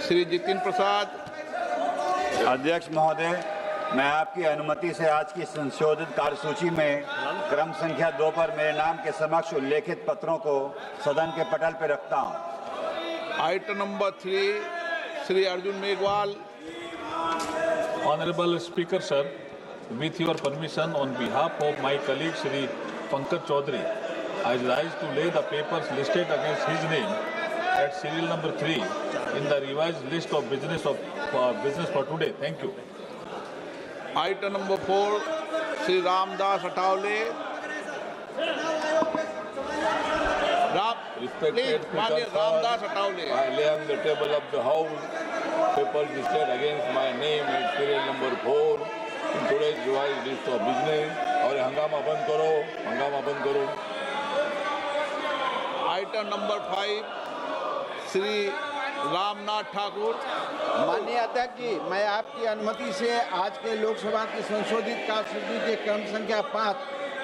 श्री जितिन प्रसाद। अध्यक्ष महोदय, मैं आपकी अनुमति से आज की संशोधित कार्यसूची में क्रम संख्या 2 पर मेरे नाम के समक्ष उल्लेखित पत्रों को सदन के पटल पर रखता हूं। Item number 3 Shri Arjun Meghwal. Honorable Speaker, sir, with your permission, on behalf of my colleague Shri Pankaj Chaudhary, I rise to lay the papers listed against his name at serial number 3 in the revised list of business for today. Thank you. Item number 4 Shri Ramdas Athawale. Respected माननीय Speaker, Ramdas Athawale. I lay on the table of the House papers listed against my name at serial number 4 in today's revised list of business. और हंगामा बंद करो, हंगामा बंद करो। Item number 5 Shri Ramnath Thakur. माननीय अध्यक्ष जी, मैं आपकी अनुमति से आज के लोकसभा की संशोधित कार्यसूची के क्रम संख्या 5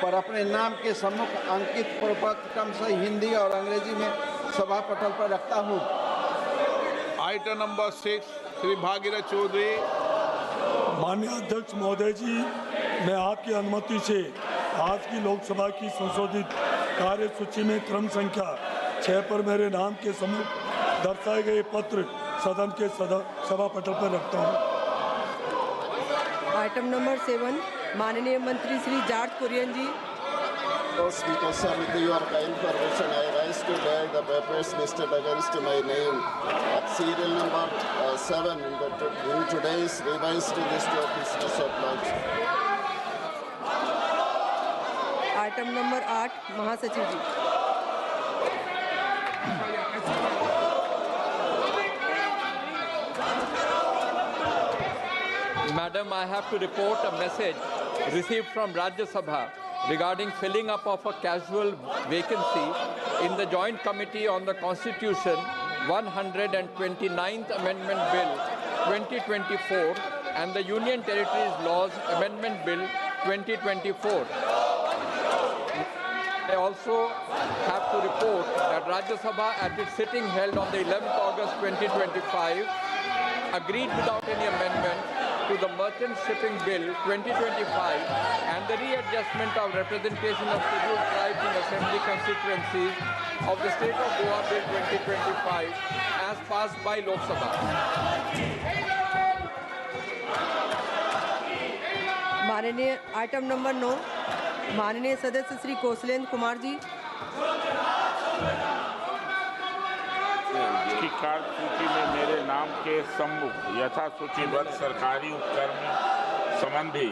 पर अपने नाम के सम्मुख अंकित प्रपत्र क्रमशः हिंदी और अंग्रेजी में सभा पटल पर रखता हूँ। Item number 6 Shri Bhagirath Chaudhary. माननीय अध्यक्ष महोदय जी, मैं आपकी अनुमति से आज की लोकसभा की संशोधित कार्यसूची में क्रम संख्या 6 पर मेरे नाम के सम्मुख दर्शाए गए पत्र सदन के सभा पटल पर रखता हूँ। आइटम नंबर 7 माननीय मंत्री Shri George Kurian ji. Speaker, sir, with your kind permission, I rise to lay the papers listed against my name at serial number 7 in today's revised list of business of lunch. Item number 8 महासचिव जी। Madam, I have to report a message received from Rajya Sabha regarding filling up of a casual vacancy in the Joint Committee on the Constitution 129th Amendment Bill 2024 and the Union Territories Laws Amendment Bill 2024. I also have to report that Rajya Sabha at its sitting held on the 11th August 2025 agreed without any amendment to the Merchant Shipping Bill 2025 and the readjustment of representation of scheduled tribes in assembly constituencies of the state of Goa Bill 2025 as passed by Lok Sabha. माननीय item number 9 माननीय सदस्य श्री कौशलेंद्र कुमार जी। की कार्यसूची में मेरे नाम के सम्मुख यथा सूचीबद्ध सरकारी उपक्रम संबंधी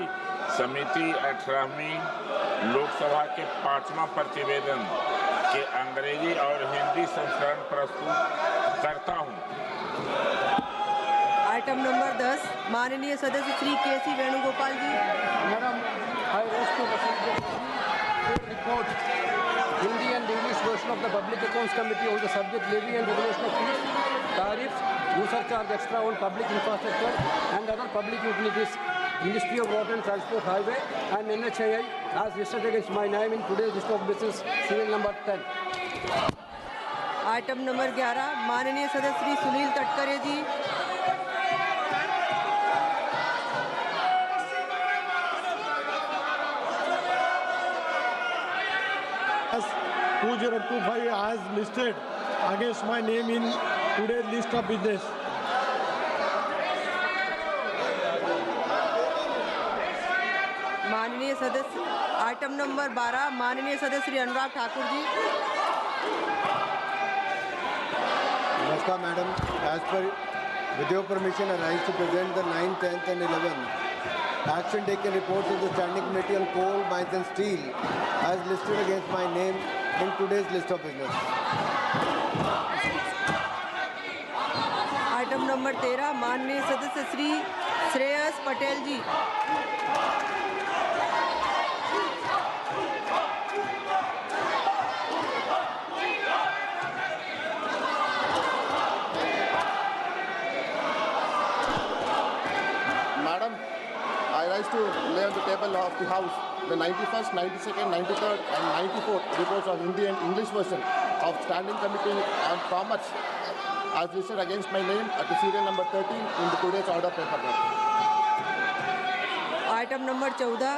समिति 18वीं लोकसभा के 5वां प्रतिवेदन के अंग्रेजी और हिंदी संस्करण प्रस्तुत करता हूं। आइटम नंबर 10 माननीय सदस्य Shri KC. Venugopal ji. Madam, I rise to report Hindi and English version of the Public Accounts Committee on the subject levy and regulation of fees, tariffs, user charge extra on public infrastructure and other public utilities, Ministry of Road and Transport, Highway and NHAI as listed against my name in today's list of business, serial number 10. Item number 11 माननीय सदस्य श्री सुनील तटकरे जी। 2025 as listed against my name in today's list of business. माननीय सदस्य item number 12 माननीय सदस्य श्री अनुराग ठाकुर जी। नमस्कार madam, as per with your permission, I rise to present the 9th, 10th and 11th action taken reports of the Standing Committee on Coal, Mines and Steel as listed against my name in today's list of business. Item number 13 माननीय सदस्य श्री श्रेयस पटेल जी। Madam, I rise to lay on the table of the House the 91st, 92nd, 93rd and 94th reports of Hindi and English version of Standing Committee on Commerce as listed against my name at the serial number 13 in the today's order paper. Item number 14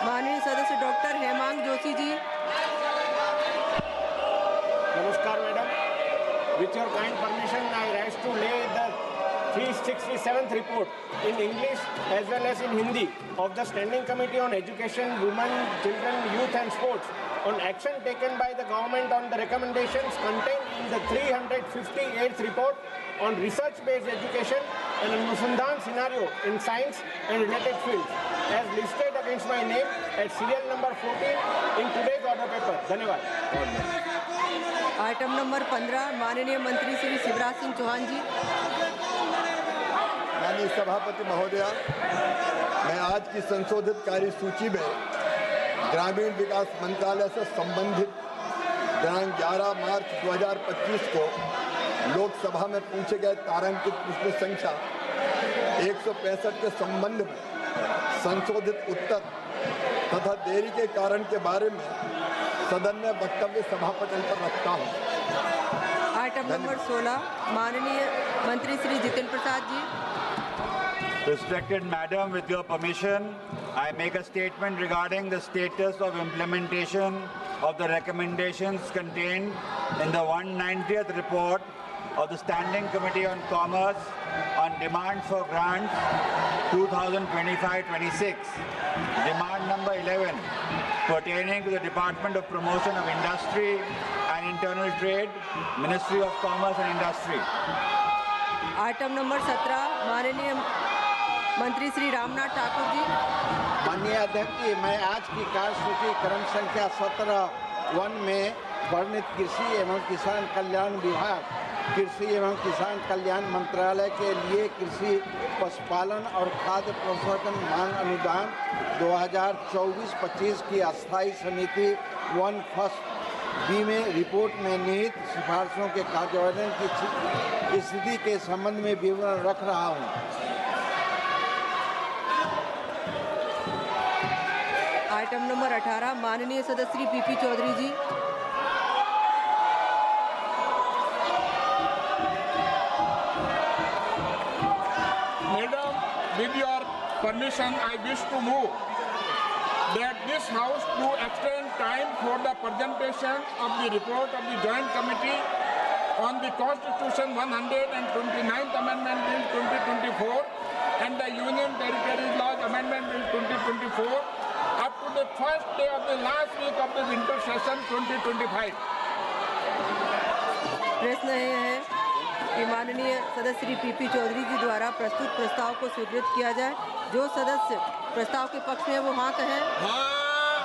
माननीय सदस्य doctor Hemang Joshi ji. Namaskar, madam. With your kind permission, I rise to lay the 367th report in English as well as in Hindi of the Standing Committee on Education, Women, Children, Youth and Sports on action taken by the government on the recommendations contained in the 358th report on research-based education and Anusandhan scenario in science and related fields as listed against my name at serial number 14 in today's order paper. धन्यवाद। Item number 15 माननीय मंत्री श्री शिवराज सिंह चौहान जी। माननीय सभापति महोदया, मैं आज की संशोधित कार्यसूची में ग्रामीण विकास मंत्रालय से संबंधित दिनांक 11 मार्च 2025 को लोकसभा में पूछे गए तारांकित प्रश्न संख्या 165 के संबंध में संशोधित उत्तर तथा देरी के कारण के बारे में सदन में वक्तव्य सभापटल पर रखता हूँ। आइटम नंबर 16 माननीय मंत्री Shri Jitendra Prasad ji. Respected Madam, with your permission, I make a statement regarding the status of implementation of the recommendations contained in the 190th report of the Standing Committee on Commerce on Demand for Grants 2025-26. Demand number 11 pertaining to the Department of Promotion of Industry and Internal Trade, Ministry of Commerce and Industry. Item number 17 माननीय मंत्री श्री रामनाथ ठाकुर जी। माननीय अध्यक्ष जी, मैं आज की कार्यसूची क्रम संख्या 17(1) में वर्णित कृषि एवं किसान कल्याण विभाग, कृषि एवं किसान कल्याण मंत्रालय के लिए कृषि पशुपालन और खाद्य प्रसंस्करण मांग अनुदान 2024-25 की अस्थायी समिति 1 में रिपोर्ट में निहित सिफारिशों के कार्यान्वयन की स्थिति के संबंध में विवरण रख रहा हूँ। आइटम नंबर 18 माननीय सदस्य Shri PP Chaudhary ji. Madam, with your permission, I wish to move that this House to extend time for the presentation of the report of the Joint Committee on the Constitution 129th Amendment Bill 2024 and the Union Territories Laws Amendment Bill 2024 up to the first day of the last week of the winter session 2025. प्रश्न यह है कि माननीय सदस्य श्री पीपी चौधरी जी द्वारा प्रस्तुत प्रस्ताव को स्वीकृत किया जाए। जो सदस्य प्रस्ताव के पक्ष में है वो हाँ कहे,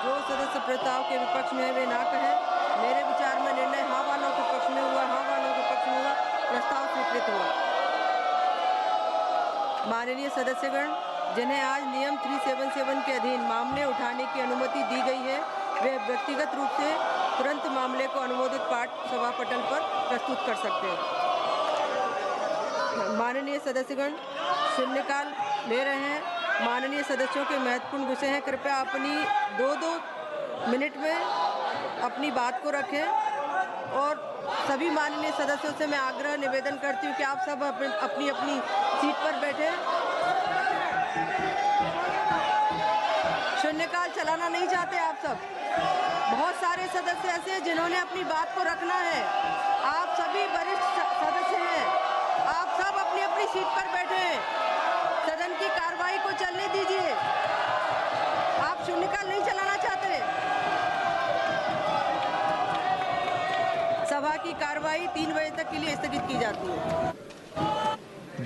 जो सदस्य प्रस्ताव के विपक्ष में है वे ना कहे। मेरे विचार में निर्णय हाँ वालों के पक्ष में हुआ, हाँ वालों के पक्ष में हुआ, प्रस्ताव स्वीकृत हुआ। माननीय सदस्यगण, जिन्हें आज नियम 377 के अधीन मामले उठाने की अनुमति दी गई है, वे व्यक्तिगत रूप से तुरंत मामले को अनुमोदित पाठ सभापटल पर प्रस्तुत कर सकते हैं। माननीय सदस्यगण, शून्यकाल ले रहे हैं। माननीय सदस्यों के महत्वपूर्ण विषय हैं। कृपया अपनी 2-2 मिनट में अपनी बात को रखें और सभी माननीय सदस्यों से मैं आग्रह निवेदन करती हूं कि आप सब अपनी अपनी सीट पर बैठे। शून्यकाल चलाना नहीं चाहते आप सब। बहुत सारे सदस्य ऐसे हैं जिन्होंने अपनी बात को रखना है। आप सभी वरिष्ठ सदस्य हैं, आप सब अपनी अपनी सीट पर बैठे हैं। सदन की कार्रवाई को चलने दीजिए। आप शून्यकाल नहीं चलाना चाहते। सभा की कार्रवाई 3 बजे तक के लिए स्थगित की जाती है।